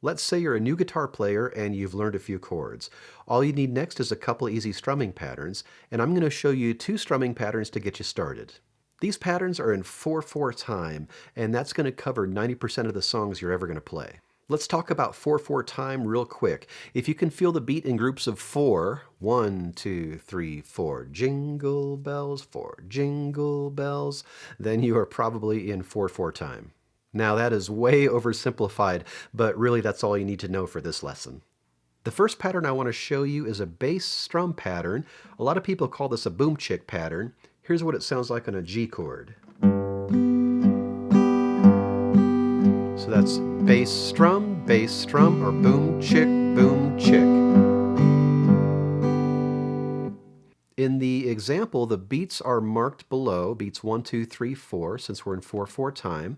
Let's say you're a new guitar player and you've learned a few chords. All you need next is a couple easy strumming patterns, and I'm going to show you 2 strumming patterns to get you started. These patterns are in 4/4 time, and that's going to cover 90% of the songs you're ever going to play. Let's talk about 4/4 time real quick. If you can feel the beat in groups of 4, 1, 2, 3, 4, jingle bells, 4 jingle bells, then you are probably in 4/4 time. Now that is way oversimplified, but really that's all you need to know for this lesson. The first pattern I want to show you is a bass strum pattern. A lot of people call this a boom chick pattern. Here's what it sounds like on a G chord. So that's bass strum, or boom chick, boom chick. In the example, the beats are marked below, beats 1, 2, 3, 4, since we're in 4/4 time.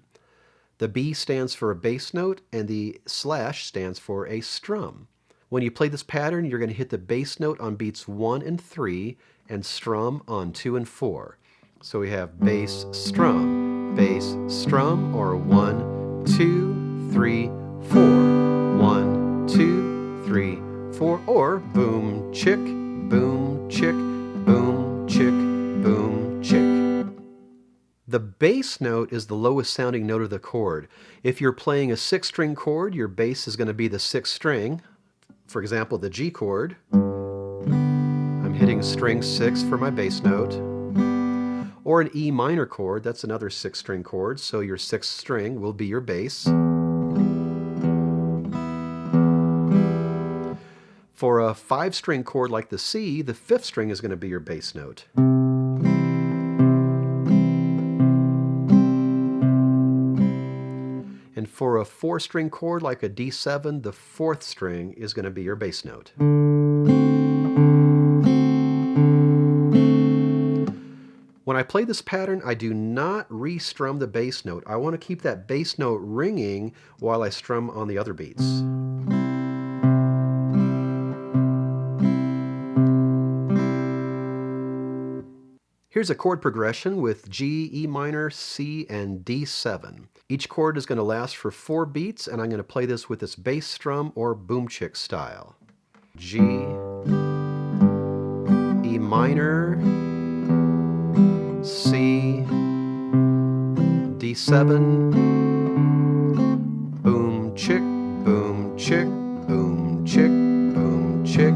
The B stands for a bass note, and the slash stands for a strum. When you play this pattern, you're going to hit the bass note on beats 1 and 3, and strum on 2 and 4. So we have bass, strum, or 1, 2, 3, 4. 1, 2, 3, 4, or boom chick, boom chick, boom chick, boom chick. The bass note is the lowest sounding note of the chord. If you're playing a 6-string chord, your bass is going to be the 6th string. For example, the G chord. I'm hitting string 6 for my bass note. Or an E minor chord, that's another 6-string chord, so your 6th string will be your bass. For a 5-string chord like the C, the 5th string is going to be your bass note. And for a 4-string chord like a D7, the 4th string is going to be your bass note. When I play this pattern, I do not re-strum the bass note. I want to keep that bass note ringing while I strum on the other beats. Here's a chord progression with G, E minor, C, and D7. Each chord is going to last for 4 beats, and I'm going to play this with this bass strum or boom chick style. G, E minor, C, D7, boom chick, boom chick, boom chick, boom chick.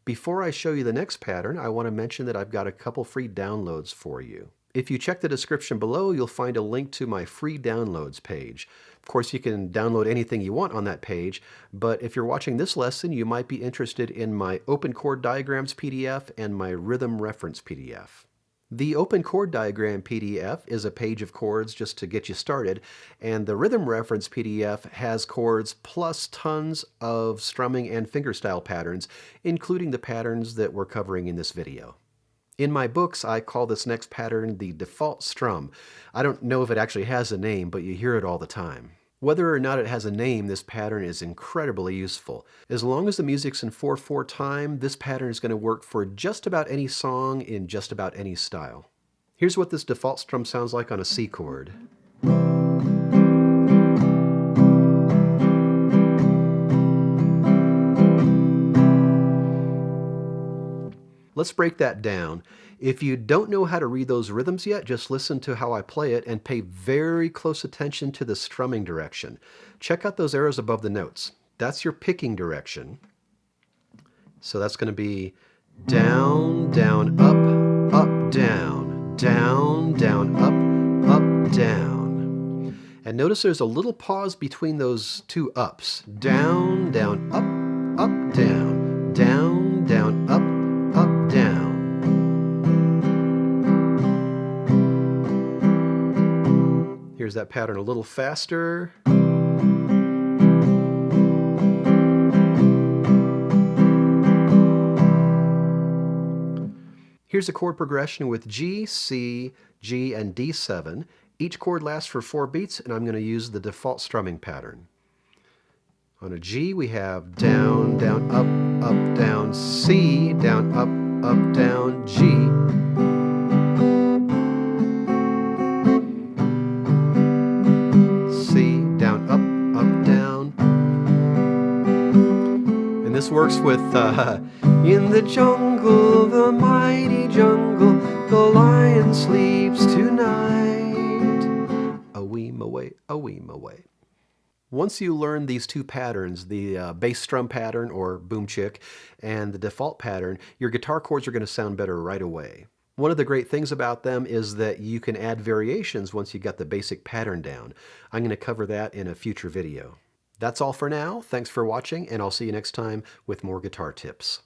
Before I show you the next pattern, I want to mention that I've got a couple free downloads for you. If you check the description below, you'll find a link to my free downloads page. Of course, you can download anything you want on that page, but if you're watching this lesson, you might be interested in my open chord diagrams PDF and my rhythm reference PDF. The open chord diagram PDF is a page of chords just to get you started, and the rhythm reference PDF has chords plus tons of strumming and fingerstyle patterns, including the patterns that we're covering in this video. In my books, I call this next pattern the default strum. I don't know if it actually has a name, but you hear it all the time. Whether or not it has a name, this pattern is incredibly useful. As long as the music's in 4/4 time, this pattern is going to work for just about any song in just about any style. Here's what this default strum sounds like on a C chord. Let's break that down. If you don't know how to read those rhythms yet, just listen to how I play it and pay very close attention to the strumming direction. Check out those arrows above the notes. That's your picking direction. So that's going to be down, down, up, up, down, down, down, up, down. And notice there's a little pause between those 2 ups. Down, down, up, down, down, down, up, down. Here's that pattern a little faster. Here's a chord progression with G, C, G, and D7. Each chord lasts for 4 beats, and I'm going to use the default strumming pattern. On a G, we have down, down, up, down, C, down, up, down, G. works with in the jungle, the mighty jungle, the lion sleeps tonight. A weem away, a weem away. Once you learn these two patterns, the bass strum pattern or boom chick and the default pattern, your guitar chords are going to sound better right away. One of the great things about them is that you can add variations once you got the basic pattern down. I'm going to cover that in a future video. That's all for now. Thanks for watching, and I'll see you next time with more guitar tips.